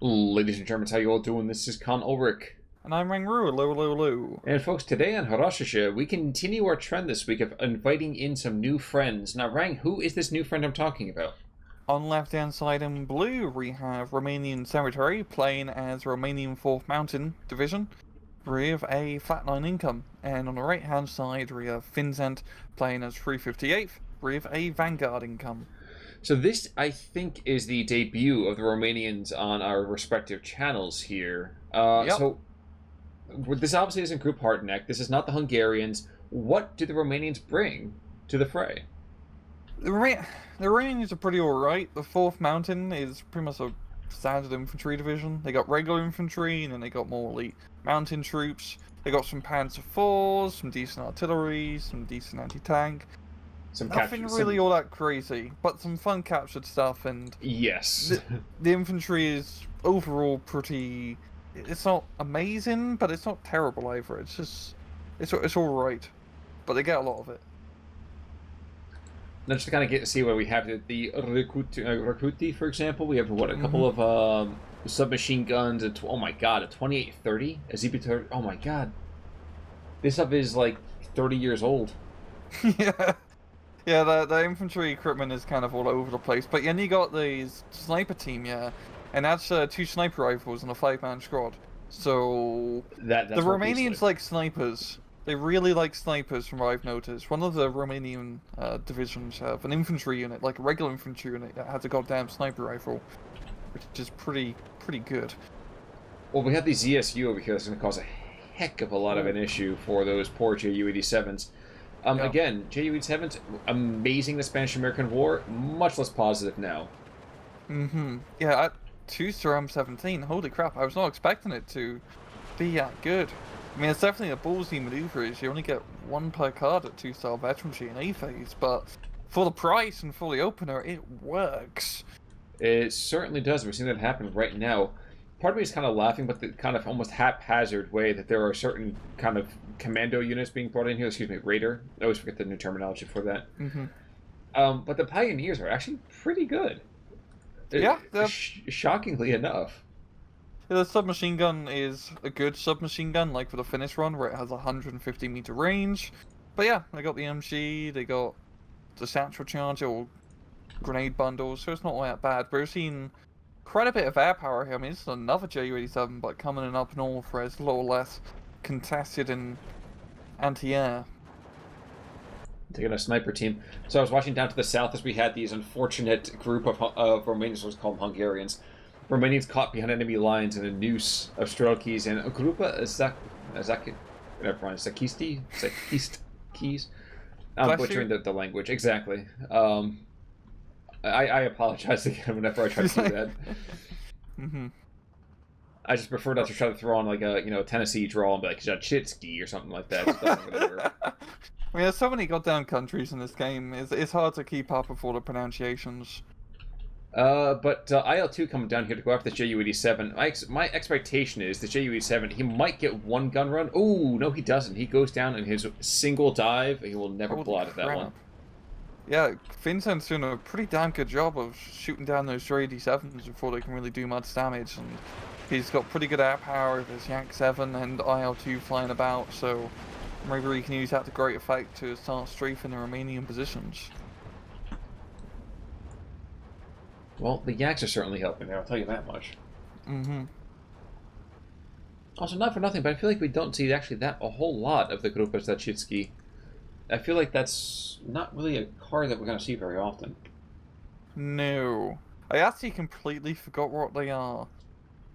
Ladies and Germans, how you all doing? This is Con Ulrich. And I'm Rangru, hello, hello, hello. And folks, today on Haroshaje, we continue our trend this week of inviting in some new friends. Now, Rang, who is this new friend I'm talking about? On left-hand side in blue, we have Romanian Cemetery playing as Romanian 4th Mountain Division with a flatline income. And on the right-hand side, we have finzent playing as 358th with a Vanguard income. So this, I think, is the debut of the Romanians on our respective channels here. Yep. So, this obviously isn't Group Hardneck. This is not the Hungarians. What do the Romanians bring to the fray? The Romanians are pretty alright. The 4th Mountain is pretty much a standard infantry division. They got regular infantry, and then they got more elite mountain troops. They got some Panzer IVs, some decent artillery, some decent anti-tank. Nothing really all that crazy, but some fun captured stuff, and yes, the infantry is overall pretty. It's not amazing, but it's not terrible either. It's just, it's all right, but they get a lot of it. Now, just to kind of get to see what we have, the Rakuti, for example, we have what a couple of submachine guns. Oh my god, a 2830, a ZB30. Oh my god, this stuff is like 30 years old. Yeah. Yeah, the infantry equipment is kind of all over the place, but then you got the sniper team, yeah, and that's 2 sniper rifles and a 5-man squad. So that's the Romanians like snipers. They really like snipers, from what I've noticed. One of the Romanian divisions have an infantry unit, like a regular infantry unit, that has a goddamn sniper rifle, which is pretty good. Well, we have the ZSU over here that's going to cause a heck of a lot of an issue for those poor Ju-87s. Yeah. Again, Ju-87s, amazing the Spanish-American War, much less positive now. Yeah, at 2-star M17, holy crap, I was not expecting it to be that good. I mean, it's definitely a ballsy maneuver, you only get 1 per card at 2-star veterancy in A-phase, but for the price and for the opener, it works. It certainly does. We're seeing that happen right now. Part of me is kind of laughing, but the kind of almost haphazard way that there are certain kind of commando units being brought in here. Excuse me, Raider. I always forget the new terminology for that. But the Pioneers are actually pretty good. Yeah. Shockingly enough. The submachine gun is a good submachine gun, like for the Finnish run, where it has 150-meter range. But yeah, they got the MG, they got the satchel charger or grenade bundles, so it's not all that bad. But we're seeing quite a bit of air power here. I mean, this is another Ju-87, but coming in up north where it's a little less contested in anti-air. Taking a sniper team. So I was watching down to the south as we had these unfortunate group of Romanians, let's call them Hungarians. Romanians caught behind enemy lines in a noose of Strelkis and a Grupa Zakist. I'm butchering the language. Exactly. I apologize again whenever I try to do that. I just prefer not to try to throw on like a Tennessee drawl and be like Zachitsky or something like that. I mean, there's so many goddamn countries in this game. It's hard to keep up with all the pronunciations. But IL-2 coming down here to go after the Ju-87. My expectation is the Ju-87, he might get 1 gun run. Oh, no, he doesn't. He goes down in his single dive. He will never pull out of that one. Yeah, Vincent's doing a pretty damn good job of shooting down those Ju-87s before they can really do much damage. And he's got pretty good air power with his Yak-7 and IL-2 flying about, so maybe he can use that to great effect to start strafing the Romanian positions. Well, the Yaks are certainly helping there, I'll tell you that much. Also, not for nothing, but I feel like we don't see actually a whole lot of the Grupa Zachitsky. I feel like that's not really a card that we're going to see very often. No. I actually completely forgot what they are.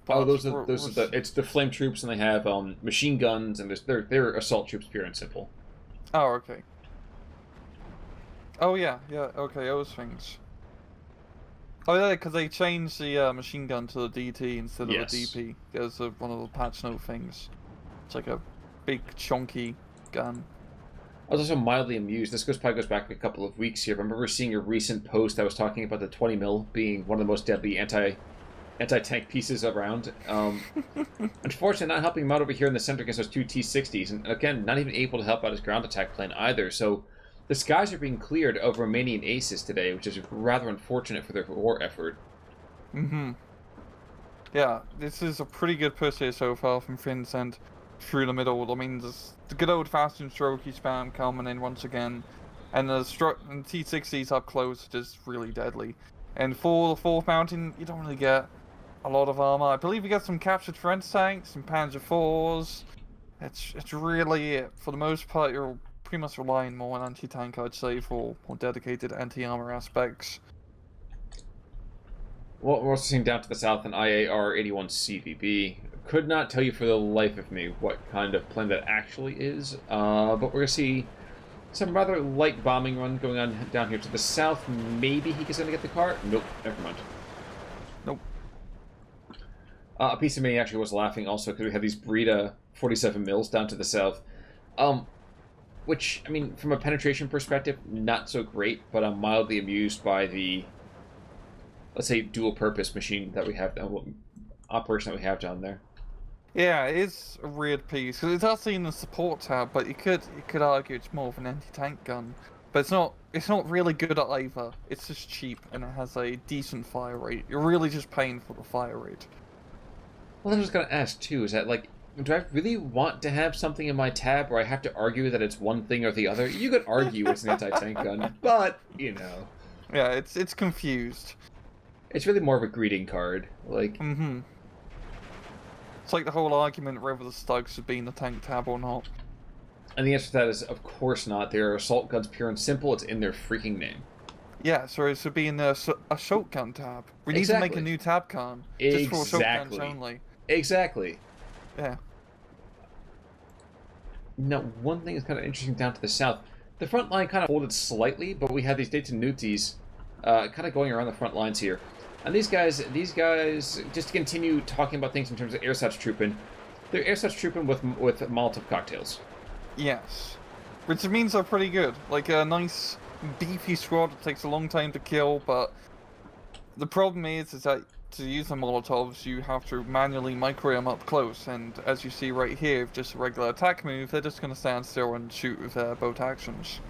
Oh, it's the flame troops, and they have machine guns, and they're assault troops, pure and simple. Oh, okay. Oh, yeah, okay, those things. Oh yeah, because they changed the machine gun to the DT instead of the DP. There's one of the patch note things. It's like a big chunky gun. I was also mildly amused. This probably goes back a couple of weeks here. I remember seeing a recent post that was talking about the 20 mil being one of the most deadly anti-tank pieces around. Unfortunately, not helping him out over here in the center against those 2 T-60s, and again, not even able to help out his ground attack plane either. So the skies are being cleared of Romanian aces today, which is rather unfortunate for their war effort. Yeah, this is a pretty good push here so far from finzent through the middle. I mean, there's the good old-fashioned strokey spam coming in once again, and the T60s up close are just really deadly. And for the fourth mountain, you don't really get a lot of armor. I believe you get some captured French tanks, some Panzer IVs. It's really it. For the most part, you're pretty much relying more on anti-tank, I'd say, for more dedicated anti-armor aspects. Well, we're also seeing down to the south an IAR-81 CVB. Could not tell you for the life of me what kind of plane that actually is, but we're going to see some rather light bombing run going on down here to the south. Maybe he is going to get the car? Nope, never mind. Nope. A piece of me actually was laughing also because we have these Breda 47 mils down to the south. Which, I mean, from a penetration perspective, not so great, but I'm mildly amused by the, let's say, dual-purpose machine that we have, operation that we have down there. Yeah, it is a weird piece because it's actually in the support tab, but you could argue it's more of an anti-tank gun. But it's not. It's not really good at either. It's just cheap and it has a decent fire rate. You're really just paying for the fire rate. Well, I was going to ask too. Is that like, do I really want to have something in my tab where I have to argue that it's one thing or the other? You could argue it's an anti-tank gun, but you know. Yeah, it's confused. It's really more of a greeting card, like. Mm-hmm. It's like the whole argument whether the Stugs should be in the tank tab or not. And the answer to that is, of course not. They are assault guns, pure and simple. It's in their freaking name. Yeah, so it should be in the assault gun tab. We need to make a new tab con just for assault guns only. Exactly. Yeah. Now, one thing is kind of interesting down to the south. The front line kind of folded slightly, but we had these Daytonutis kind of going around the front lines here. And these guys, just to continue talking about things in terms of Ersatz-Truppen, they're Ersatz-Truppen with Molotov cocktails. Yes. Which means they're pretty good. Like a nice, beefy squad that takes a long time to kill, but the problem is that to use the Molotovs, you have to manually micro them up close, and as you see right here, with just a regular attack move, they're just going to stand still and shoot with their bolt actions.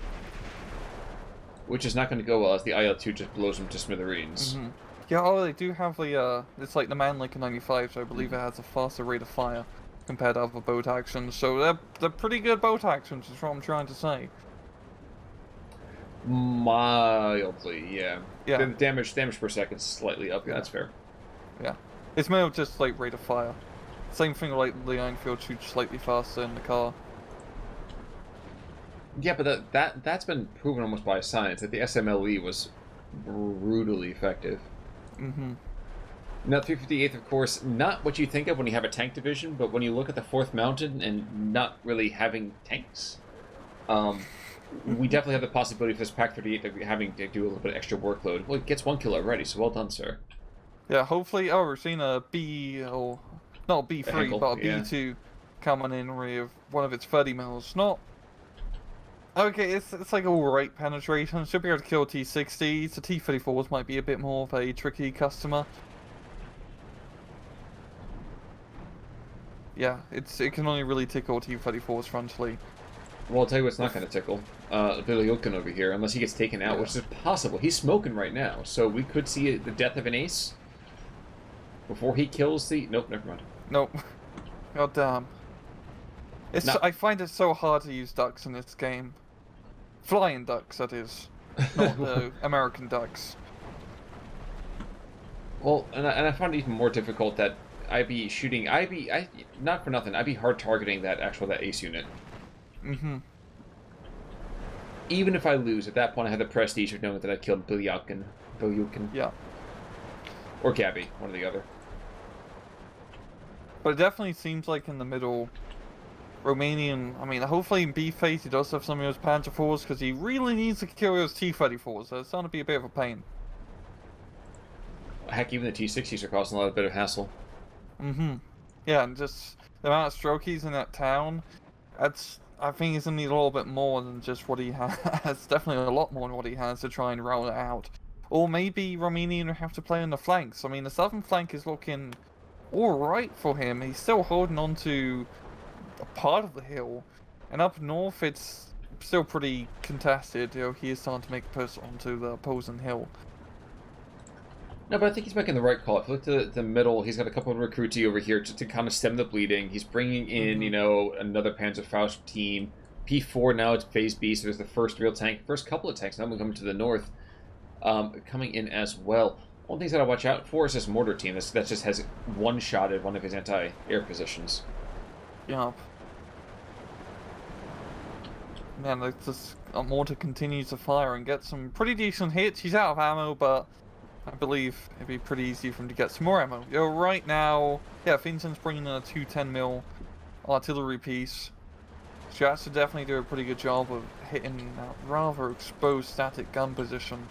Which is not going to go well, as the IL-2 just blows them to smithereens. Mm-hmm. Yeah, oh, they do have the, it's like the Mannlicher 95, so I believe it has a faster rate of fire compared to other boat actions, so they're pretty good boat actions, is what I'm trying to say. Mildly, yeah. Yeah. The damage per second slightly up, yeah, that's fair. Yeah. It's more just like rate of fire. Same thing like the Enfield shoots slightly faster in the car. Yeah, but that's been proven almost by science, that the SMLE was brutally effective. Mm-hmm. Now, 358th, of course, not what you think of when you have a tank division, but when you look at the 4th Mountain and not really having tanks, we definitely have the possibility for this Pack 38 that we're having to do a little bit of extra workload. Well, it gets 1 kill already, so well done, sir. Yeah, hopefully, we're seeing a B, or not a B3, Henkel, but a yeah. B2 coming in with one of its 30 mils. Not... Okay, it's like alright penetration, should be able to kill T60s, the T34s might be a bit more of a tricky customer. Yeah, it can only really tickle T34s frontally. Well, I'll tell you what's not going to tickle. Billy Yilkin over here, unless he gets taken out, which is possible. He's smoking right now, so we could see the death of an ace before he kills the... Nope, never mind. Nope. God damn. I find it so hard to use ducks in this game. Flying ducks, that is. Not the American ducks. Well, and I find it even more difficult that I'd be shooting... not for nothing, I'd be hard targeting that ace unit. Mm-hmm. Even if I lose, at that point I have the prestige of knowing that I killed Billy Yilkin. Yeah. Or Gabby, one or the other. But it definitely seems like in the middle, Romanian, I mean, hopefully in B-Phase he does have some of those Panzer IVs, because he really needs to kill those T-34s, so it's starting to be a bit of a pain. Heck, even the T-60s are causing a bit of hassle. Mm-hmm. Yeah, and just the amount of strokies in that town, I think he's going to need a little bit more than just what he has. Definitely a lot more than what he has to try and roll it out. Or maybe Romanian will have to play on the flanks. I mean, the southern flank is looking alright for him. He's still holding on to a part of the hill. And up north, it's still pretty contested. You know, he is starting to make a push onto the opposing hill. No, but I think he's making the right call. If you look to the middle, he's got a couple of recruiti over here to kind of stem the bleeding. He's bringing in, another Panzerfaust team. P4 now it's Phase B, so there's the first real tank, first couple of tanks now coming to the north, coming in as well. One thing he's got to watch out for is this mortar team that just has one-shotted one of his anti-air positions. Yup. Man, like this mortar continues to fire and get some pretty decent hits. He's out of ammo, but I believe it'd be pretty easy for him to get some more ammo. Right now, yeah, finzent's bringing in a 210mm artillery piece. So he has to definitely do a pretty good job of hitting that rather exposed static gun position.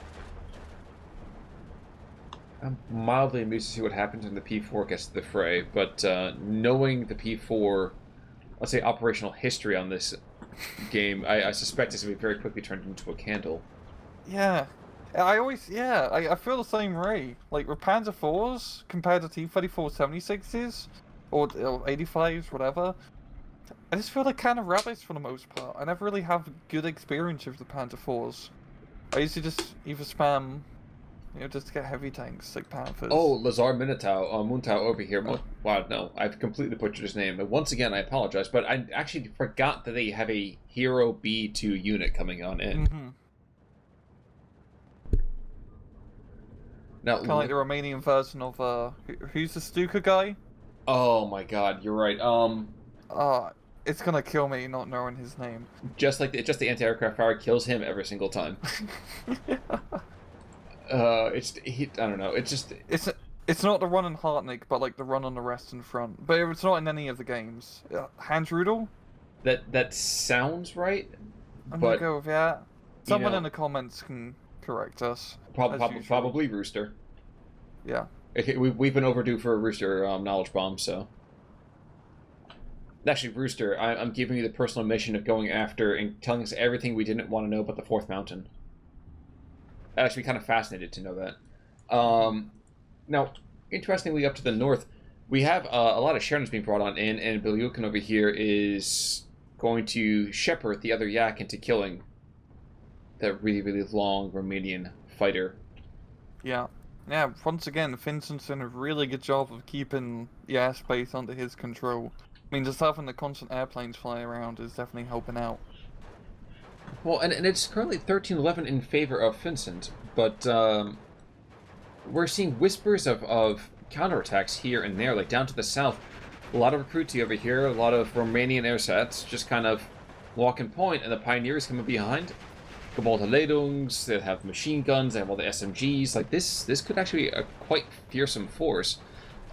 I'm mildly amused to see what happens when the P4 gets to the fray, but knowing the P4, let's say, operational history on this game, I suspect it's going to be very quickly turned into a candle. Yeah. I feel the same way. Like, with Panzer IVs compared to T-34 76s, or 85s, whatever, I just feel like kind of rabbits for the most part. I never really have good experience with the Panzer IVs. I usually just either spam, just to get heavy tanks like Panthers. Oh, Lazar Minotaur, Munte over here. Wow, no, I've completely butchered his name. But once again, I apologize, but I actually forgot that they have a Hero B2 unit coming on in. Mm-hmm. Now, kind of like the Romanian version of, who's the Stuka guy? Oh my god, you're right. It's gonna kill me not knowing his name. Just the anti-aircraft fire kills him every single time. Yeah. I don't know. It's not the run on Hartnick, but like the run on the Western Front. But it's not in any of the games. Hans Rudel? That sounds right. I'm gonna go with that. Someone know, in the comments can correct us. Probably Rooster. Yeah. We've been overdue for a Rooster knowledge bomb, so. Actually, Rooster, I'm giving you the personal mission of going after and telling us everything we didn't want to know about the Fourth Mountain. I'd actually be kind of fascinated to know that. Now, interestingly, up to the north, we have a lot of Shermans being brought on in, and Bilyukin over here is going to shepherd the other Yak into killing that really, really long Romanian fighter. Yeah. Yeah, once again, Vincent's done a really good job of keeping the airspace under his control. I mean, just having the constant airplanes fly around is definitely helping out. Well, and it's currently 13-11 in favor of Vincent, but we're seeing whispers of counterattacks here and there, like down to the south. A lot of recruiti over here, a lot of Romanian airsats just kind of walking point, and the Pioneers coming behind. Gebalterledungs, they have machine guns, they have all the SMGs. Like, this could actually be a quite fearsome force,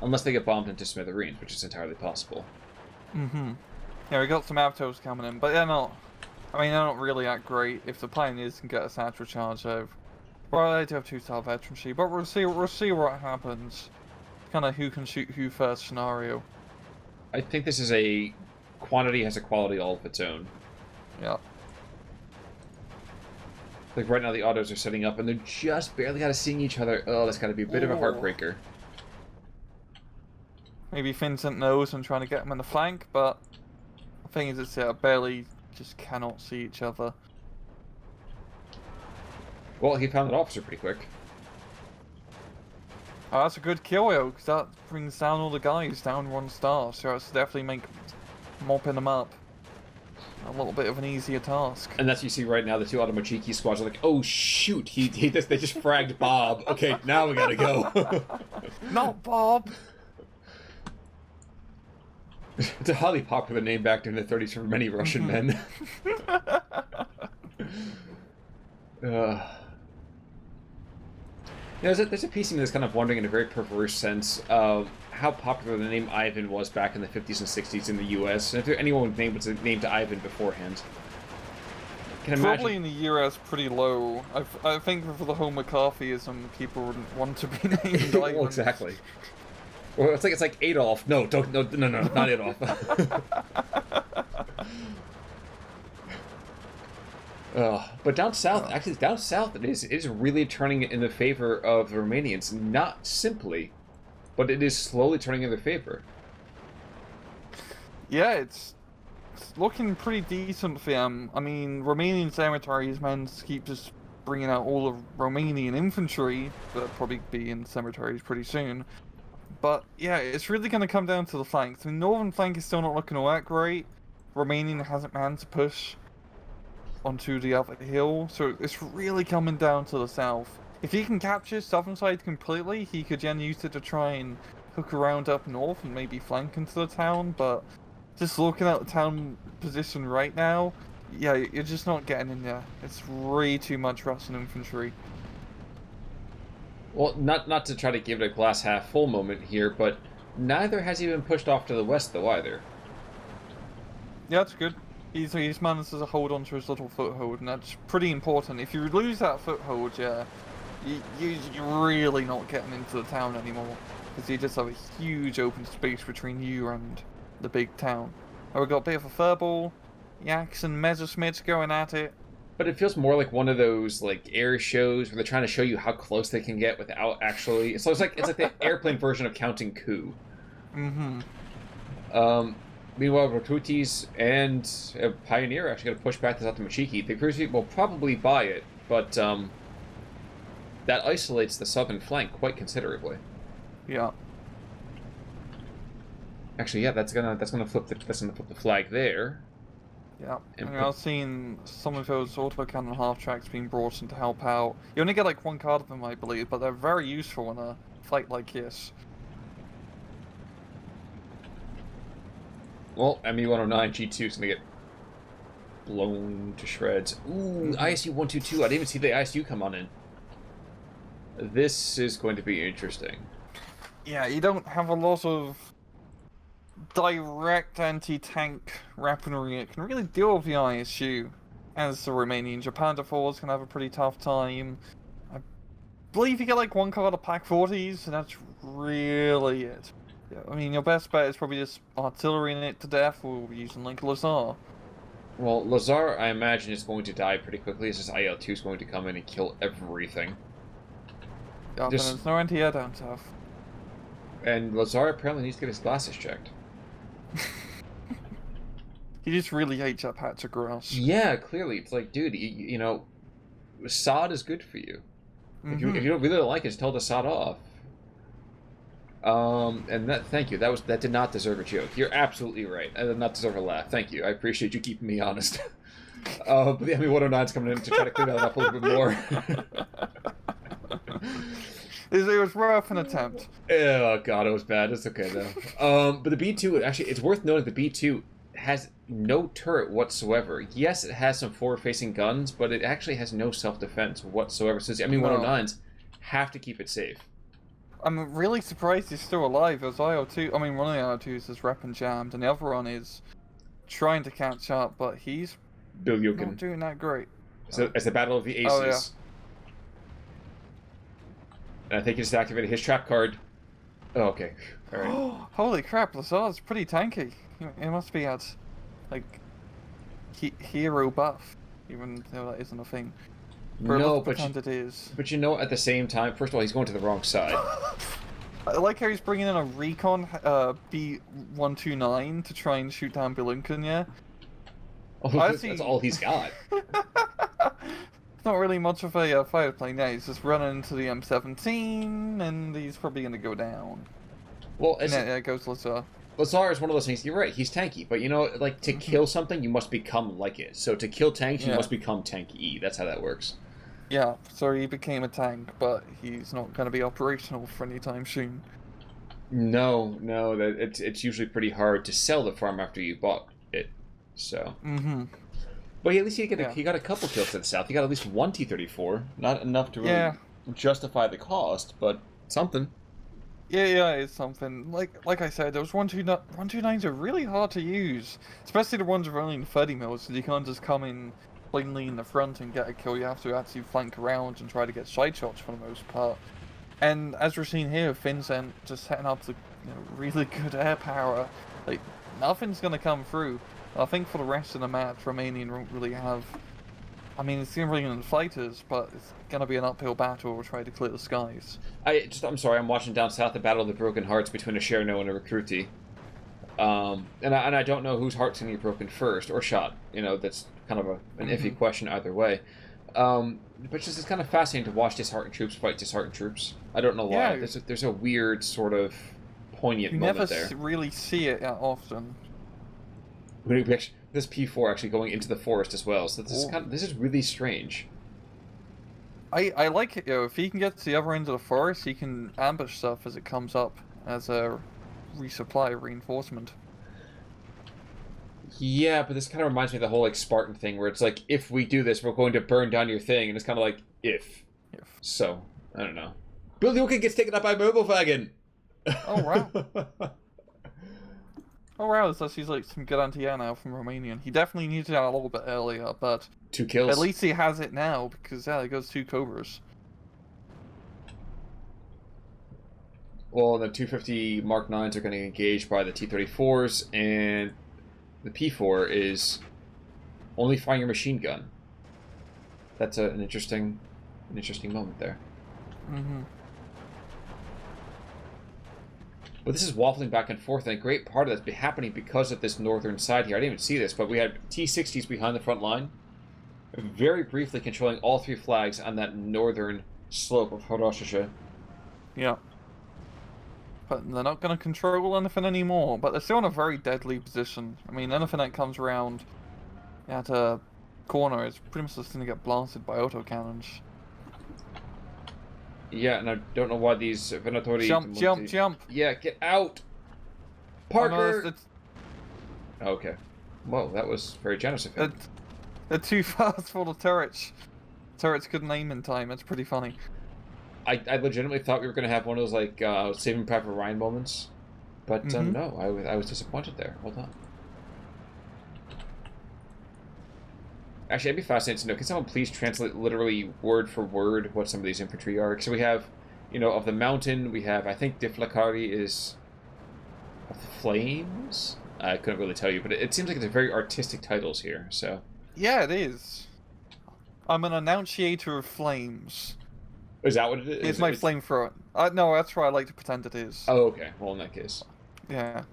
unless they get bombed into smithereens, which is entirely possible. Mm-hmm. Yeah, we got some Avtos coming in, but they're not really that great if the Pioneers can get a satchel charge out. Well, they do have 2-star veterancy, but we'll see what happens. Kind of who can shoot who first scenario. I think this is a quantity has a quality all of its own. Yeah. Like right now the autos are setting up and they're just barely kind of seeing each other. Oh, that's got to be a bit of a heartbreaker. Maybe Vincent knows and trying to get him in the flank, but the thing is, it's barely just cannot see each other. Well, he found an officer pretty quick. Oh, that's a good kill, though, because that brings down all the guys down 1 star, so that's definitely mopping them up a little bit of an easier task. And that's what you see right now, the 2 Automochiki squads are like, oh shoot, they just fragged Bob. Okay, now we gotta go. Not Bob! It's a highly popular name back during the 30s for many Russian men. There's a piece of me that's kind of wondering in a very perverse sense of how popular the name Ivan was back in the 50s and 60s in the US, and if anyone was named Ivan beforehand. Probably in the US pretty low. I think for the whole McCarthyism, people wouldn't want to be named Ivan. Well, exactly. Well, it's like Adolf. No, not Adolf. But down south, it is really turning in the favor of the Romanians. Not simply, but it is slowly turning in their favor. Yeah, it's looking pretty decent for them. I mean, Romanian cemeteries managed to keep just bringing out all the Romanian infantry. That'll probably be in cemeteries pretty soon. But yeah, it's really going to come down to the flanks. The northern flank is still not looking all that great. Romanian hasn't managed to push onto the other hill, so it's really coming down to the south. If he can capture southern side completely, he could then use it to try and hook around up north and maybe flank into the town, but just looking at the town position right now, yeah, you're just not getting in there. It's way too much Russian infantry. Well, not to try to give it a glass half full moment here, but neither has he been pushed off to the west, though, either. Yeah, that's good. He's managed to hold on to his little foothold, and that's pretty important. If you lose that foothold, yeah, you're really not getting into the town anymore, because you just have a huge open space between you and the big town. And we've got a bit of a furball, Yaks and Messerschmitts going at it. But it feels more like one of those like air shows where they're trying to show you how close they can get without actually. So it's like the airplane version of counting coup. Mm-hmm. Meanwhile, Rotutis and Pioneer are actually going to push back this out to Machiki. The Cruise will probably buy it, but that isolates the southern flank quite considerably. Yeah. Actually, yeah, that's gonna flip the flag there. Yeah, and I've seen some of those autocannon half-tracks being brought in to help out. You only get like one card of them, I believe, but they're very useful in a fight like this. Well, ME-109 G2 is going to get blown to shreds. Ooh, ISU 122. I didn't even see the ISU come on in. This is going to be interesting. Yeah, you don't have a lot of direct anti-tank weaponry that can really deal with the ISU, as the Romanian Japan Force can have a pretty tough time. I believe you get like one card of Pack 40s, and that's really it. Yeah, I mean, your best bet is probably just artillerying it to death or using like Lazar. Well, Lazar, I imagine, is going to die pretty quickly. It's just IL-2 is going to come in and kill everything. Yeah, Just... but there's no anti-air down south. And Lazar apparently needs to get his glasses checked. He just really hates that patch of grass. Yeah, clearly. It's like, dude, you know, sod is good for you. If you don't really like it, just tell the sod off. And thank you. That did not deserve a joke. You're absolutely right. I did not deserve a laugh. Thank you. I appreciate you keeping me honest. But the ME-109's coming in to try to clean that up a little bit more. It was worth an attempt. Oh god, it was bad. It's okay though. But the B2, actually, it's worth noting the B2 has no turret whatsoever. Yes, it has some forward-facing guns, but it actually has no self-defense whatsoever. So the ME-109s have to keep it safe. I'm really surprised he's still alive. As IO2, I mean, one of the IO2s is rep and jammed, and the other one is trying to catch up, but he's not doing that great. So it's the Battle of the Aces. Oh, yeah. And I think he just activated his trap card. Oh, okay. All right. Holy crap, Lazar's pretty tanky. He must be at, like, hero buff, even though that isn't a thing. No, but it is. But you know, at the same time, first of all, he's going to the wrong side. I like how he's bringing in a recon B129 to try and shoot down Belunkin, yeah? Oh, that's all he's got. Not really much of a fighter plane now. He's just running into the M17, and he's probably going to go down. Well, there goes Lazar. Lazar is one of those things. You're right. He's tanky, but you know, like to kill something, you must become like it. So to kill tanks, you must become tanky. That's how that works. Yeah. So he became a tank, but he's not going to be operational for any time soon. No. It's usually pretty hard to sell the farm after you bought it. So. But at least he got a couple kills to the south. He got at least one T-34. Not enough to really justify the cost, but something. Yeah, it's something. Like I said, those 129s are really hard to use, especially the ones with only 30 mils. So you can't just come in plainly in the front and get a kill. You have to actually flank around and try to get side shots for the most part. And as we're seeing here, finzent just setting up the really good air power. Like nothing's gonna come through. I think for the rest of the match, Romanian won't really have. I mean, it's going to bring in fighters, but it's going to be an uphill battle. We'll try to clear the skies. I'm sorry, I'm watching down south the Battle of the Broken Hearts between a Cherno and a Recruti. And I don't know whose heart's going to get broken first, or shot. You know, that's kind of an iffy question either way. But just it's kind of fascinating to watch disheartened troops fight disheartened troops. I don't know why. Yeah. There's a weird sort of poignant You moment never there. really see it that often. This P4 actually going into the forest as well. So this is really strange. I like it, if he can get to the other end of the forest, he can ambush stuff as it comes up as a resupply reinforcement. Yeah, but this kind of reminds me of the whole like Spartan thing, where it's like, if we do this, we're going to burn down your thing, and it's kind of like if. So I don't know. Bilduka gets taken up by mobile wagon. Oh wow. Oh wow, so he's like some good anti-air now from Romanian. He definitely needed that a little bit earlier, but 2 kills. at least he has it now because it goes 2 Cobras. Well, the 250 Mark 9s are going to get engaged by the T-34s, and the P4 is only firing your machine gun. That's an interesting moment there. Mm-hmm. But this is waffling back and forth, and a great part of that's been happening because of this northern side here. I didn't even see this, but we had T-60s behind the front line, very briefly controlling all 3 flags on that northern slope of Haroshaje. Yeah. But they're not going to control anything anymore, but they're still in a very deadly position. I mean, anything that comes around at a corner is pretty much just going to get blasted by autocannons. Yeah, and I don't know why these Venatori... Jump! Yeah, get out! Parker! Oh, no, okay. Whoa, that was very generous of him. They're too fast for the turrets. Turrets couldn't aim in time, it's pretty funny. I legitimately thought we were going to have one of those, like, Saving Private Ryan moments. But, no, I was disappointed there. Hold on. Actually, I'd be fascinated to know, can someone please translate literally word for word what some of these infantry are? So we have, of the mountain, we have, I think Diflakari is of the flames? I couldn't really tell you, but it seems like it's very artistic titles here, so... Yeah, it is. I'm an annunciator of flames. Is that what it is? It's my flamethrower. No, that's what I like to pretend it is. Oh, okay. Well, in that case. Yeah.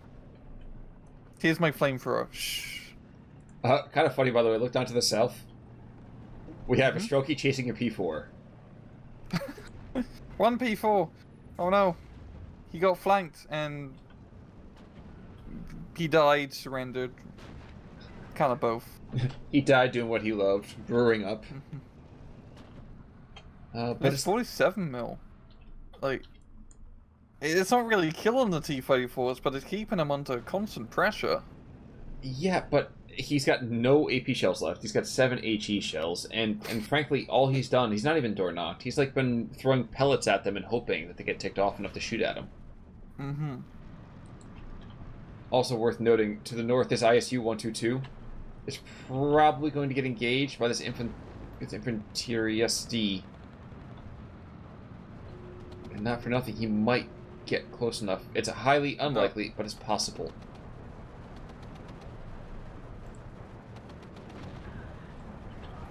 Here's my flamethrower. Shh. Kind of funny, by the way. Look down to the south. We have a Strelky chasing a P4. 1 P4. Oh no. He got flanked and he died, surrendered. Kind of both. He died doing what he loved, brewing up. But it's 47 mil. Like, it's not really killing the T-34s, but it's keeping them under constant pressure. Yeah, but he's got no AP shells left. He's got 7 HE shells, and frankly, all he's done, he's not even door knocked. He's like been throwing pellets at them and hoping that they get ticked off enough to shoot at him. Mm-hmm. Also worth noting, to the north, this ISU 122 is probably going to get engaged by this infantry SD. And not for nothing, he might get close enough. It's highly unlikely, but it's possible.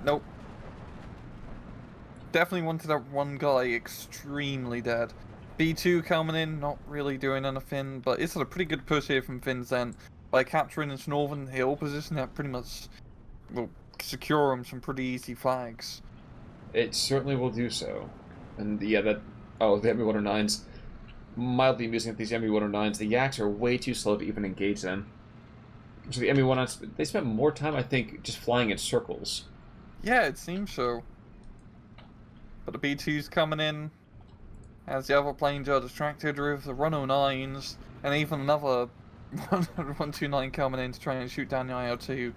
Nope. Definitely wanted that one guy extremely dead. B2 coming in, not really doing anything, but it's a pretty good push here from finzent. By capturing this northern hill position, that pretty much will secure him some pretty easy flags. It certainly will do so. And yeah, the ME-109s, mildly amusing that these ME-109s, the Yaks are way too slow to even engage them. So the ME-109s, they spent more time, I think, just flying in circles. Yeah, it seems so. But the B2's coming in, as the other planes are distracted with the 109s, and even another 129 coming in to try and shoot down the IL-2.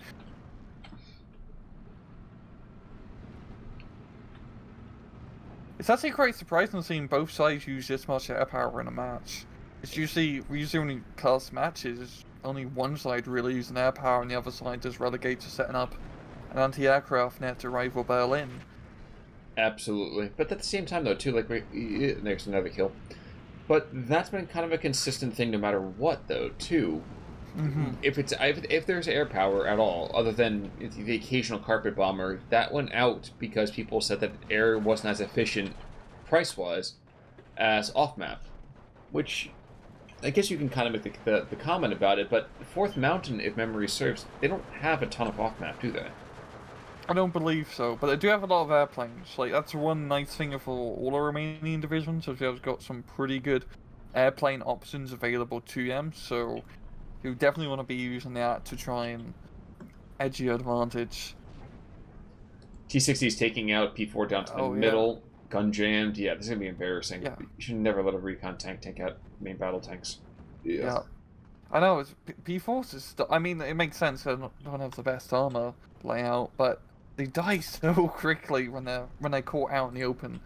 It's actually quite surprising seeing both sides use this much air power in a match. We usually only cast matches, only one side really using air power and the other side just relegate to setting up an anti-aircraft net to rival Berlin. Absolutely. But at the same time, though, too, like, there's another kill. But that's been kind of a consistent thing no matter what, though, too. Mm-hmm. If there's air power at all, other than the occasional carpet bomber, that went out because people said that air wasn't as efficient, price-wise, as off-map. Which, I guess you can kind of make the comment about it, but 4th Mountain, if memory serves, they don't have a ton of off-map, do they? I don't believe so, but they do have a lot of airplanes. Like, that's one nice thing for all the Romanian divisions, is they've got some pretty good airplane options available to them, so you definitely want to be using that to try and edge your advantage. T-60 is taking out P4 down to the middle, gun jammed. Yeah, this is going to be embarrassing. Yeah. You should never let a recon tank take out main battle tanks. Yeah. I know, it's P-Force is... I mean, it makes sense, they don't have the best armor layout, but they die so quickly when they're caught out in the open.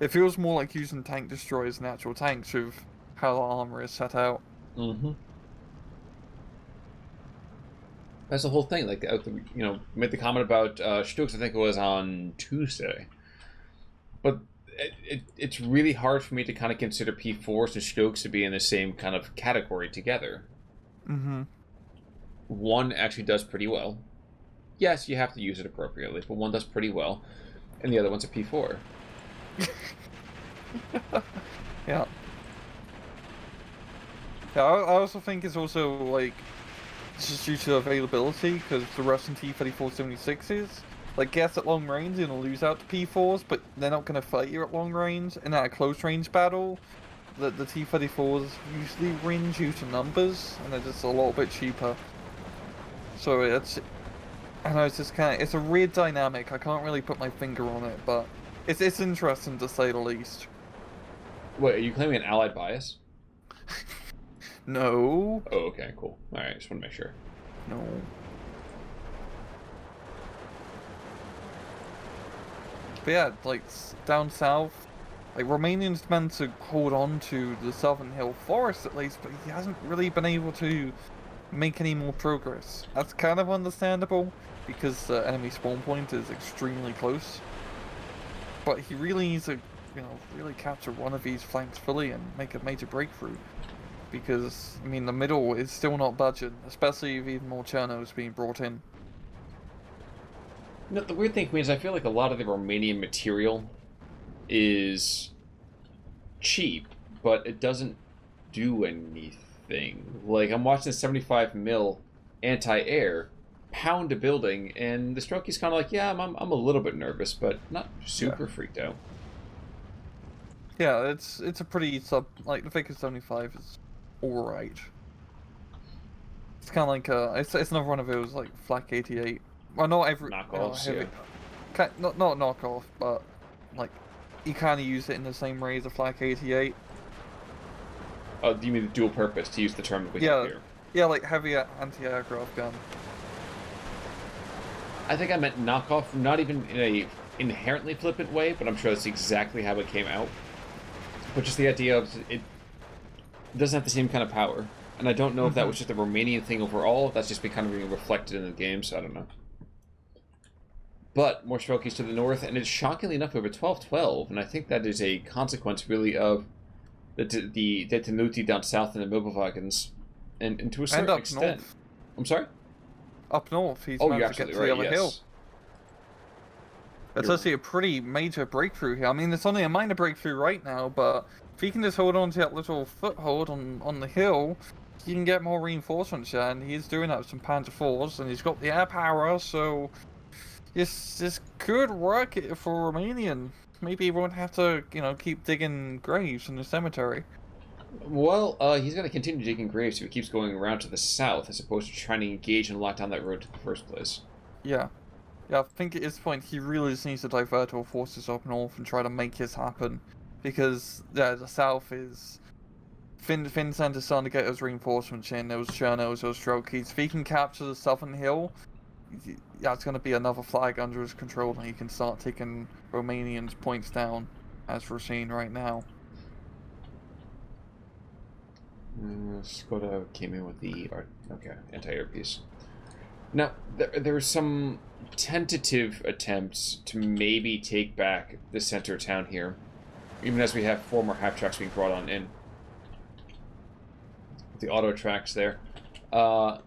It feels more like using tank destroyers than actual tanks with how the armor is set out. Mm-hmm. That's the whole thing. Like, you know, made the comment about Stokes, I think it was on Tuesday. But it's really hard for me to kind of consider P4s and Stokes to be in the same kind of category together. Mm-hmm. One actually does pretty well. Yes, you have to use it appropriately, but one does pretty well. And the other one's a P4. Yeah. Yeah, I also think it's also, like, just due to availability, because the Russian T-34-76s, like, yes, at long range, you're going to lose out to P4s, but they're not going to fight you at long range. And at a close range battle, the T-34s usually win due to numbers, and they're just a little bit cheaper. So it's... I know, it's just kind of... It's a weird dynamic. I can't really put my finger on it, but it's interesting to say the least. Wait, are you claiming an allied bias? No. Oh, okay, cool. Alright, just want to make sure. No. But yeah, like, down south, like, Romanian's meant to hold on to the Southern Hill Forest at least, but he hasn't really been able to make any more progress. That's kind of understandable, because the enemy spawn point is extremely close. But he really needs to, you know, really capture one of these flanks fully and make a major breakthrough. Because, I mean, the middle is still not budging, especially with even more Chernos being brought in. You know, the weird thing for me is I feel like a lot of the Romanian material is cheap, but it doesn't do anything. Like, I'm watching a 75 mil anti-air pound a building, and the Strelky's kind of like, yeah, I'm a little bit nervous, but not super freaked out. Yeah, it's a pretty like, the Vickers 75 is alright. It's kind of like, it's another one of those, like, Flak 88. Well, not every... Knockoffs, heavy, not knockoff, but, like, you kind of use it in the same way as a Flak 88. Oh, do you mean the dual purpose, to use the term that we have here? Yeah, like heavy anti-aircraft gun. I think I meant knockoff, not even in a inherently flippant way, but I'm sure that's exactly how it came out. But just the idea of it doesn't have the same kind of power. And I don't know if that was just a Romanian thing overall, if that's just been kind of being reflected in the game, so I don't know. But more Strelkies to the north, and it's shockingly enough over 12-12, and I think that is a consequence really of the Tenuti down south in the Mobilwagens, and to a certain extent. North. I'm sorry? Up north, he's managed to get to the other hill. That's actually a pretty major breakthrough here. I mean, it's only a minor breakthrough right now, but if he can just hold on to that little foothold on the hill, he can get more reinforcements there, and he's doing that with some Panzer IVs, and he's got the air power, so this could work for Romanian. Maybe he won't have to, you know, keep digging graves in the cemetery. Well, he's going to continue digging graves if he keeps going around to the south, as opposed to trying to engage and lock down that road in the first place. Yeah. Yeah, I think at this point he really just needs to divert all forces up north and try to make this happen. Because, yeah, the south is... finzent is starting to get those reinforcements in, those Chernos, those Strelkies. If he can capture the southern hill, yeah, it's going to be another flag under his control, and he can start taking Romanians' points down, as we're seeing right now. Skoda came in with the anti-air piece. Now, there were some tentative attempts to maybe take back the center of town here, even as we have 4 more half-tracks being brought on in. The auto tracks there. I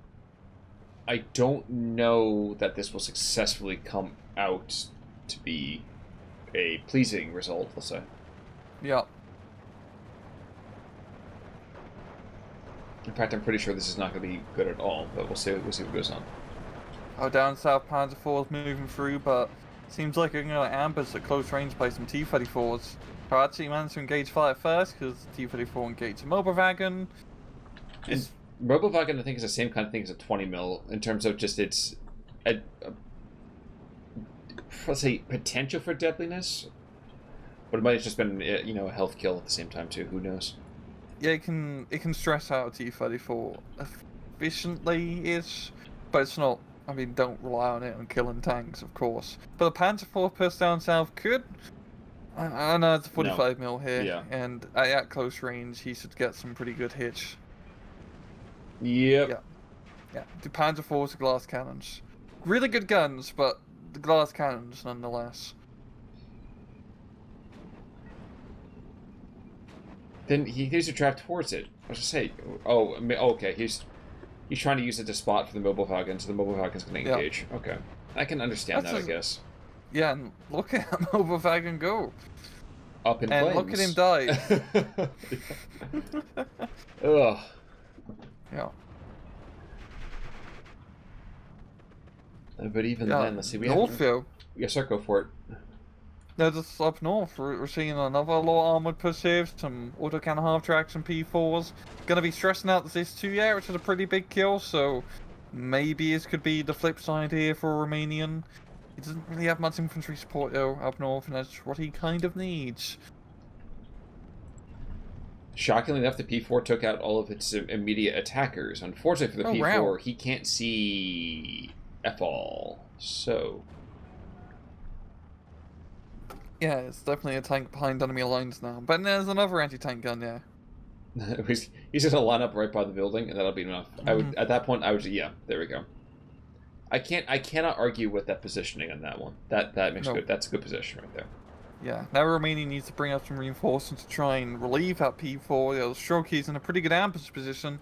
don't know that this will successfully come out to be a pleasing result, let's say. Yeah. In fact, I'm pretty sure this is not going to be good at all, but we'll see what goes on. Our down south Panzer IV's moving through, but seems like they're going to ambush at close range by some T-34s. I actually managed to engage fire first because T-34 engaged a mobile wagon. And mobile wagon, I think, is the same kind of thing as a 20 mil in terms of just its, let's say, potential for deadliness. But it might have just been, a health kill at the same time too. Who knows? Yeah, it can stress out a T-34 efficiently-ish, but it's not. I mean, don't rely on it on killing tanks, of course. But the Panzer IV pushed down south could. I know it's a 45 mil here, yeah. And at close range, he should get some pretty good hits. Yep. Yeah. The Panzer IV's are glass cannons. Really good guns, but the glass cannons nonetheless. Then he needs to drive towards it. I was just say, okay. He's trying to use it to spot for the mobile wagon, so the mobile wagon's going to engage. Yeah. Okay, I can understand I guess. Yeah, and look at that mobile wagon go. Up in flames. And look at him die. Ugh. Yeah. But even then, let's see. We Northfield. Yes, sir. Go for it. No, just up north, we're seeing another low armored pursuit, some autocannon half-tracks and P4s. Gonna be stressing out this 2 yeah, which is a pretty big kill, so maybe this could be the flip side here for Romanian. He doesn't really have much infantry support though up north, and that's what he kind of needs. Shockingly enough, the P4 took out all of its immediate attackers. Unfortunately for the P4, he can't see F-all, so... Yeah, it's definitely a tank behind enemy lines now. But there's another anti-tank gun there. He's just gonna line up right by the building, and that'll be enough. I would at that point. Yeah, there we go. I cannot argue with that positioning on that one. That makes good. That's a good position right there. Yeah. Now Romania needs to bring up some reinforcements to try and relieve that P4. The Strelky's in a pretty good ambush position.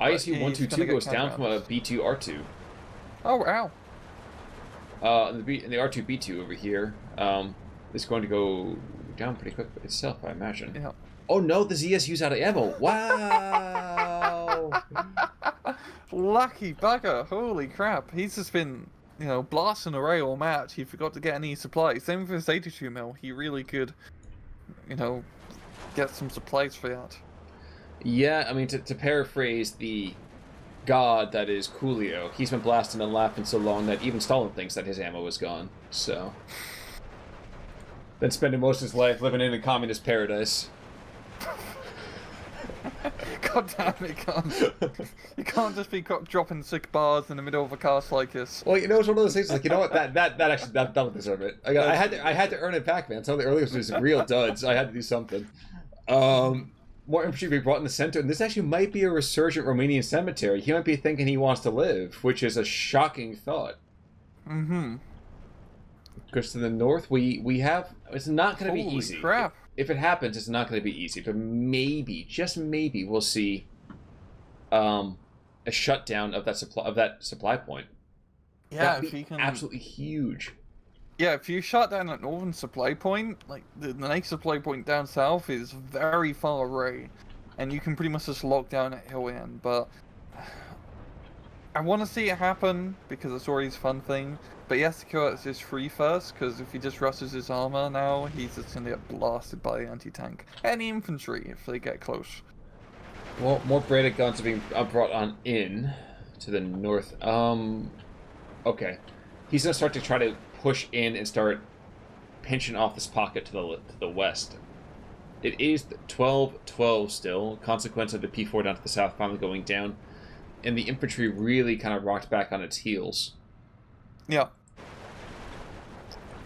ISU 122 goes down from a B2 R2. Oh wow. And the R2 B2 over here is going to go down pretty quick itself, I imagine. Yeah. Oh no, the ZSU's out of ammo. Wow. Lucky bugger! Holy crap! He's just been, blasting away all match. He forgot to get any supplies. Same with his 82 mil. He really could, get some supplies for that. Yeah, I mean, to paraphrase the god that is Coolio, he's been blasting and laughing so long that even Stalin thinks that his ammo is gone. So, been spending most of his life living in a communist paradise. God damn it, you can't just be dropping sick bars in the middle of a cast like this. Well, it's one of those things. Like, you know what? That don't deserve it. I had to earn it back, man. Some of the earliest was real duds. I had to do something. More infantry be brought in the center, and this actually might be a resurgent Romanian cemetery. He might be thinking he wants to live, which is a shocking thought. Mm-hmm. Because to the north, we have... It's not going to be easy. Holy crap. If it happens, it's not going to be easy. But maybe, just maybe, we'll see a shutdown of that supply point. Yeah, That'd be absolutely huge. Yeah, if you shut down that northern supply point, like the next supply point down south is very far away, and you can pretty much just lock down that hill end. But I want to see it happen because it's always a fun thing. But he has to kill out his free first, because if he just rushes his armor now, he's just gonna get blasted by the anti-tank and the infantry if they get close. Well, more braided guns are being brought on in to the north. Okay, he's gonna start to try to push in and start pinching off this pocket to the west. It is 12-12 still, consequence of the P4 down to the south finally going down, and the infantry really kind of rocked back on its heels. Yeah.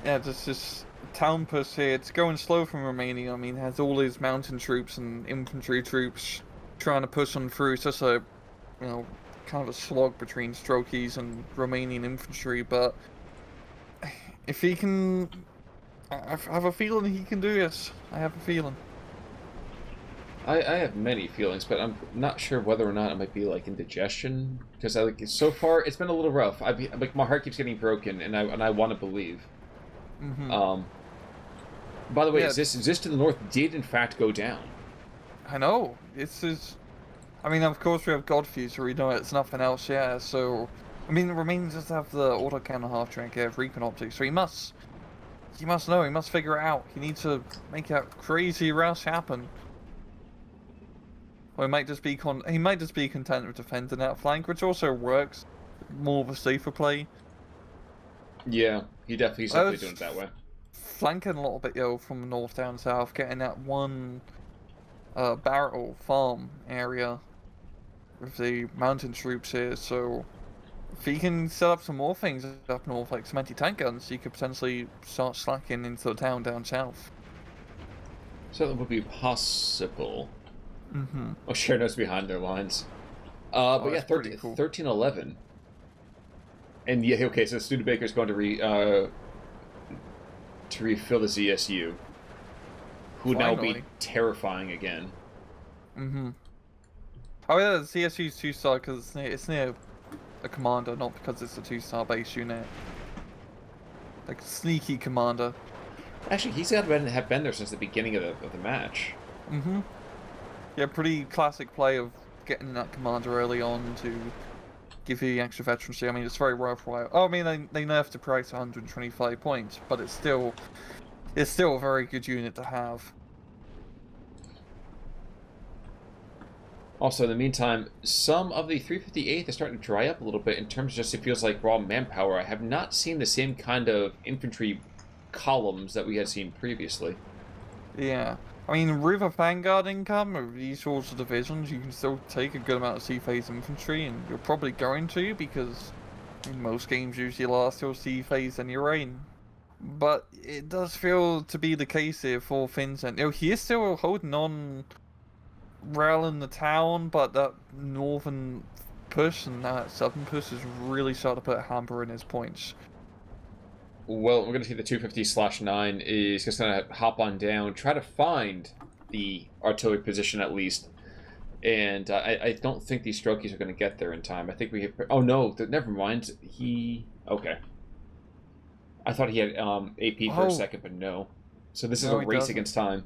Yeah, this is town push here. It's going slow from Romania. I mean, it has all his mountain troops and infantry troops trying to push on through. It's just a, kind of a slog between Strelky's and Romanian infantry, but if he can... I have a feeling he can do this. I have a feeling. I have many feelings, but I'm not sure whether or not it might be like indigestion, because so far it's been a little rough. My heart keeps getting broken, and I want to believe. Mm-hmm. By the way, is this to the north did in fact go down? I know. This is I mean, of course we have Godfuser, we know it's nothing else, yeah, so... I mean, the Romanians just have the autocannon half-track, yeah, recon optics, so he must know, he must figure it out. He needs to make that crazy rush happen. Or he might just be content with defending that flank, which also works. More of a safer play. Yeah, he's definitely doing it that way. Flanking a little bit, from north down south, getting that one barrel farm area with the mountain troops here, so if he can set up some more things up north, like some anti-tank guns, he could potentially start slacking into the town down south. So that would be possible. Mm-hmm. Oh, share notes behind their lines. But yeah, cool. 1311. And yeah, okay, so Studebaker's going to refill the ZSU, who would now be terrifying again. Mm-hmm. Oh yeah, the ZSU's 2-star because it's near a commander, not because it's a 2-star base unit. Like sneaky commander. Actually, he's have been there since the beginning of the match. Mm-hmm. Yeah, pretty classic play of getting that commander early on to give you the extra veterancy. I mean, it's very worthwhile. Oh, I mean, they nerfed the price 125 points, but it's still a very good unit to have. Also, in the meantime, some of the 358th is starting to dry up a little bit in terms of just, it feels like, raw manpower. I have not seen the same kind of infantry columns that we had seen previously. Yeah. I mean, River Vanguard income of these sorts of divisions, you can still take a good amount of C-phase infantry, and you're probably going to, because in most games usually last till C-phase anyway. But it does feel to be the case here for finzent. He is still holding on, rallying the town, but that northern push and that southern push is really starting to put a hamper in his points. Well, we're going to see the 250/9 is just going to hop on down, try to find the artillery position at least. And I don't think these Strokies are going to get there in time. I think we have... Oh, no, never mind. Okay. I thought he had AP for a second, but no. So this is a race against time.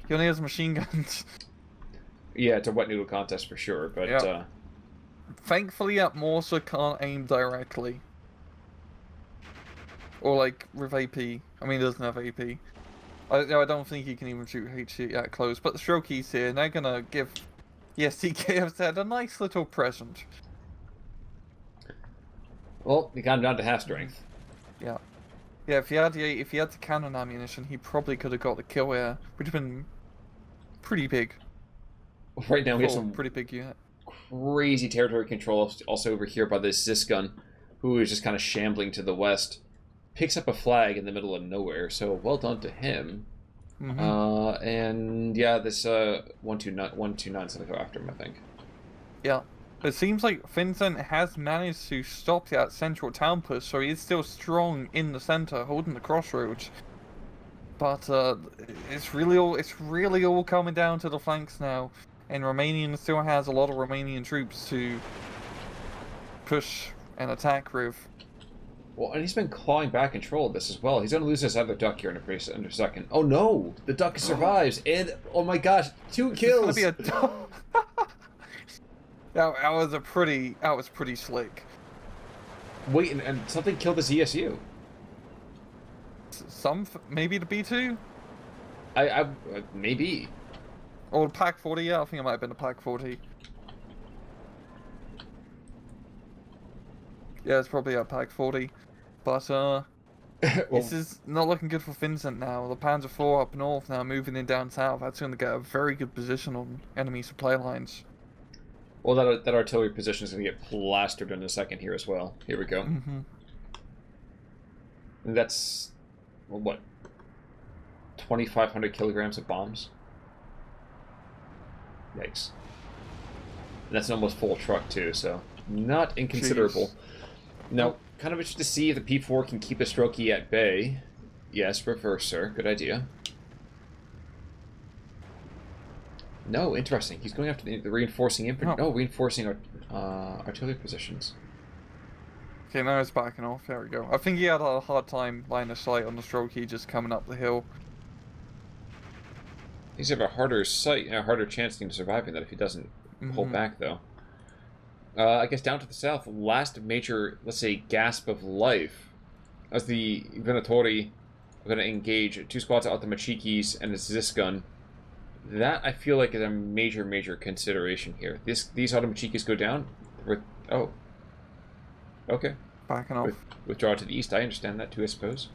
He only has machine guns. Yeah, it's a wet noodle contest for sure, but... Yeah. Thankfully, Morsa can't aim directly. Or like with AP. I mean, he doesn't have AP. I don't think he can even shoot HC at close. But the Strokies here, and they're gonna give the STKFZ a nice little present. Well, he got him down to half strength. Yeah. Yeah, if he had the cannon ammunition, he probably could have got the kill here, which would have been pretty big. Right now we have some pretty big unit. Crazy territory control also over here by this Zis gun, who is just kind of shambling to the west. Picks up a flag in the middle of nowhere, so well done to him. Mm-hmm. And yeah, this 129 is gonna go after him, I think. Yeah. It seems like finzent has managed to stop that central town push, so he is still strong in the center, holding the crossroads. But it's really all coming down to the flanks now, and Romanian still has a lot of Romanian troops to push and attack with. Well, and he's been clawing back control of this as well. He's going to lose this other duck here in a second. Oh no! The duck survives, and oh my gosh, 2 kills! It's gonna be a duck. that was pretty slick. Wait, and something killed the ZSU. Maybe the B2? Maybe. Or the Pack 40, yeah, I think it might have been the Pack 40. Yeah, it's probably a Pack 40. But, well, this is not looking good for finzent now. The Panzer IV up north now moving in down south. That's going to get a very good position on enemy supply lines. Well, that artillery position is going to get plastered in a second here as well. Here we go. Mm-hmm. And that's, well, what, 2,500 kilograms of bombs? Yikes. And that's an almost full truck, too, so not inconsiderable. Jeez. Now, kind of interested to see if the P4 can keep a Strokey at bay. Yes, reverse, sir. Good idea. No, interesting. He's going after the reinforcing infantry. Oh, reinforcing artillery positions. Okay, now it's backing off. There we go. I think he had a hard time line of sight on the Strokey just coming up the hill. He's have a harder chance of surviving that if he doesn't pull back, though. I guess down to the south, last major, let's say, gasp of life, as the Venatori are going to engage 2 squads of Automachikis and a Zisgun. That, I feel like, is a major, major consideration here. These Automachikis go down. Oh. Okay. Backing off. Withdraw to the east. I understand that, too, I suppose.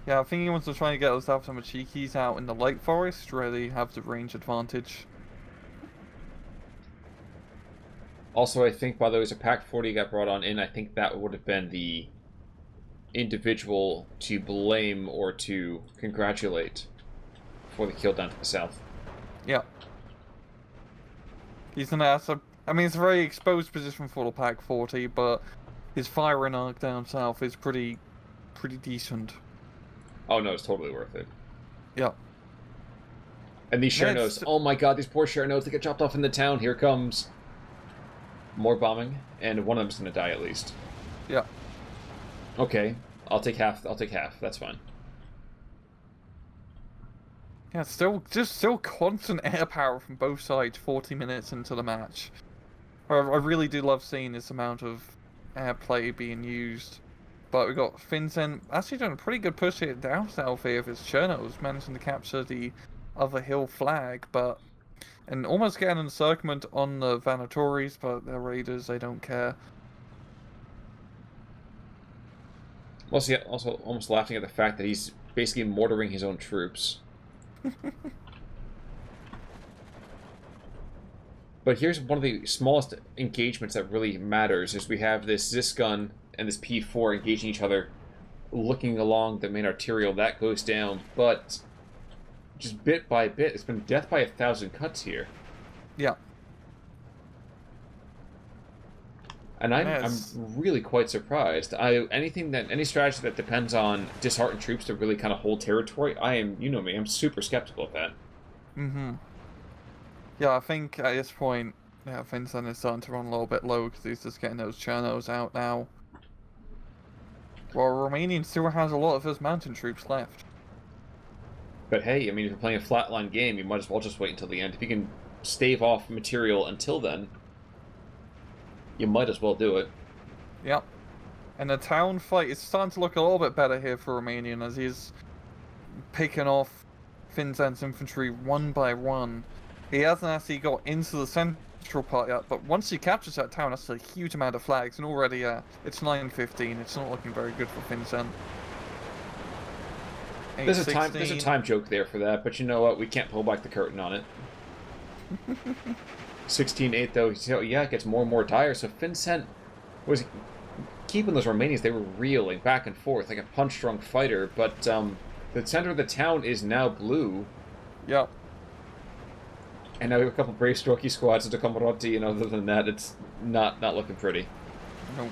Yeah, I think he wants to try and get those Automachikis out in the Lake Forest, where they have the range advantage. Also, I think while there was a Pack 40 got brought on in, I think that would have been the individual to blame or to congratulate for the kill down to the south. Yeah. He's gonna have to... I mean, it's a very exposed position for the Pack 40, but his firing arc down south is pretty decent. Oh no, it's totally worth it. Yeah. And these Chernos, oh my god, these poor Chernos, they get chopped off in the town. Here comes more bombing, and one of them's gonna die at least. Yeah. Okay, I'll take half. That's fine. Yeah, still constant air power from both sides 40 minutes into the match. I really do love seeing this amount of airplay being used. But we got finzent actually doing a pretty good push here down south here with his Chernos, managing to capture the other hill flag, and almost getting an encirclement on the Vanatoris, but they're raiders, they don't care. Also almost laughing at the fact that he's basically mortaring his own troops. But here's one of the smallest engagements that really matters, is we have this Zisgun and this P4 engaging each other, looking along the main arterial. That goes down, but just bit by bit, it's been death by 1,000 cuts here. Yeah. And I'm really quite surprised. Any strategy that depends on disheartened troops to really kind of hold territory, you know me, I'm super skeptical of that. Yeah, I think at this point, yeah, Vincent is starting to run a little bit low because he's just getting those Chernos out now. Well, Romanian still has a lot of his mountain troops left. But hey, I mean, if you're playing a flatline game, you might as well just wait until the end. If you can stave off material until then, you might as well do it. Yep. And the town fight is starting to look a little bit better here for Romanian, as he's picking off Vincent's infantry one by one. He hasn't actually got into the central part yet, but once he captures that town, that's a huge amount of flags, and already it's 9:15. It's not looking very good for Vincent. There's a time joke there for that, but you know what? We can't pull back the curtain on it. 16-8 though, yeah, it gets more and more dire. So Vincent was keeping those Romanians. They were reeling back and forth like a punch-drunk fighter. But the center of the town is now blue. Yep. And now we have a couple brave strokey squads to Comarotti, and other than that, it's not looking pretty. Nope.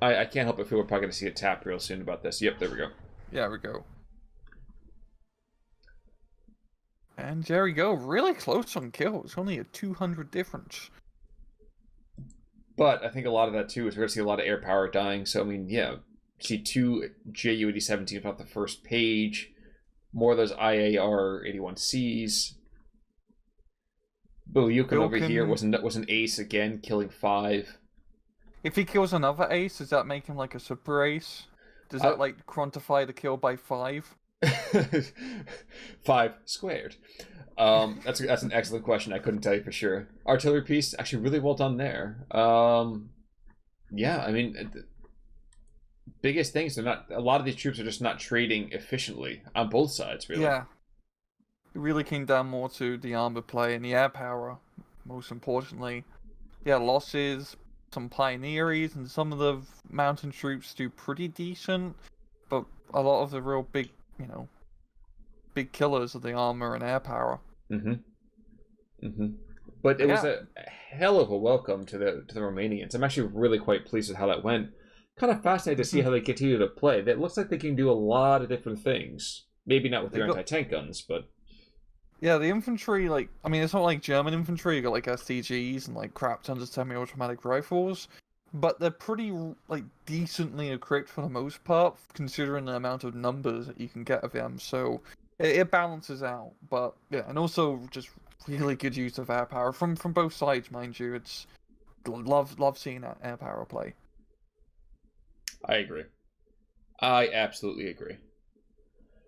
I can't help but feel we're probably going to see a tap real soon about this. Yep, there we go. Yeah, we go. And there we go. Really close on kills. Only a 200 difference. But I think a lot of that, too, is we're going to see a lot of air power dying. So, I mean, yeah, see 2 Ju-8017 off the first page. More of those IAR-81Cs. Bilyukin over here was an ace again, killing 5. If he kills another ace, does that make him like a super ace? Does that like quantify the kill by 5? 5 squared. That's an excellent question. I couldn't tell you for sure. Artillery piece, actually really well done there. Yeah, I mean, biggest things, a lot of these troops are just not trading efficiently on both sides, really. Yeah. It really came down more to the armor play and the air power, most importantly. Yeah, losses, some pioneers, and some of the mountain troops do pretty decent, but a lot of the real big, big killers are the armor and air power. But it was a hell of a welcome to the Romanians. I'm actually really quite pleased with how that went. Kind of fascinated to see how they continue to play. It looks like they can do a lot of different things. Maybe not with their anti-tank guns, but... Yeah, the infantry, it's not like German infantry. You got like STGs and like crap tons of semi-automatic rifles, but they're pretty decently equipped for the most part, considering the amount of numbers that you can get of them. So it balances out. But yeah, and also just really good use of air power from both sides, mind you. It's love seeing that air power play. I agree. I absolutely agree.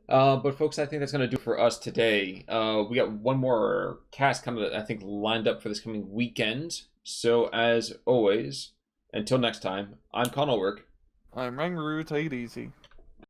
But folks, I think that's going to do for us today. We got one more cast kind of, I think, lined up for this coming weekend. So as always, until next time, I'm Connell Work. I'm Rangaroo, take it easy.